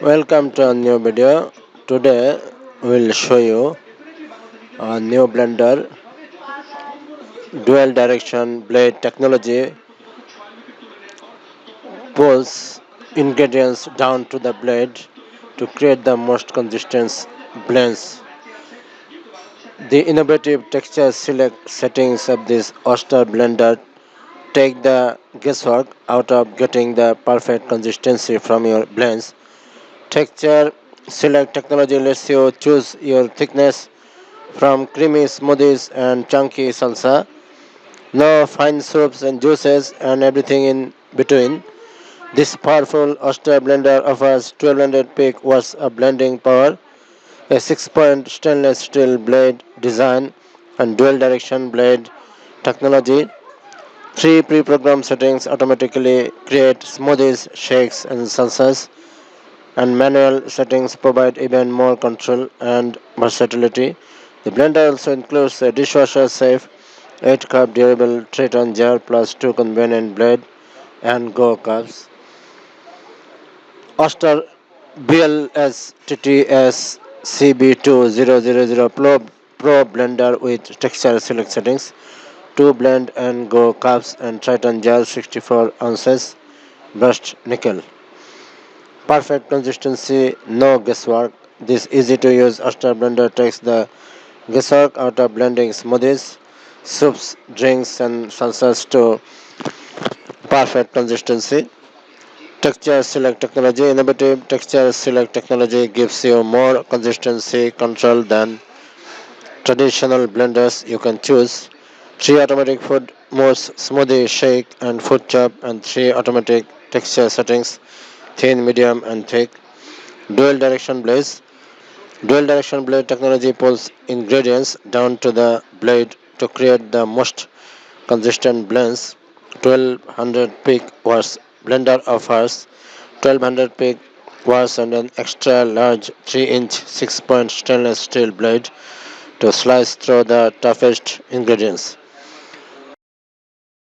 Welcome to a new video. Today we'll show you a new blender dual direction blade technology pulls ingredients down to the blade to create the most consistent blends. The innovative texture select settings of this Oster blender take the guesswork out of getting the perfect consistency from your blends. Texture select technology lets you choose your thickness from creamy smoothies and chunky salsa. No fine soups and juices and everything in between. This powerful Oster blender offers 1200 peak watts of blending power, a 6-point stainless steel blade design, and dual direction blade technology. Three pre-programmed settings automatically create smoothies, shakes, and salsas, and manual settings provide even more control and versatility. The blender also includes a dishwasher safe 8-cup durable Tritan jar plus 2 convenient blade and go cups. Oster BLSTTS-CB2-000 Pro blender with texture select settings, 2 blend and go cups and Tritan jar 64 ounces, brushed nickel. Perfect consistency, no guesswork. This easy to use Oster blender takes the guesswork out of blending smoothies, soups, drinks, and salsas to perfect consistency. Texture select technology. Innovative texture select technology gives you more consistency control than traditional blenders. You can choose 3 automatic food modes, smoothie, shake, and food chop, and 3 automatic texture settings, thin, medium, and thick. Dual direction blades. Dual direction blade technology pulls ingredients down to the blade to create the most consistent blends. 1200 peak watts blender offers 1200 peak watts and an extra large 3-inch 6-point stainless steel blade to slice through the toughest ingredients.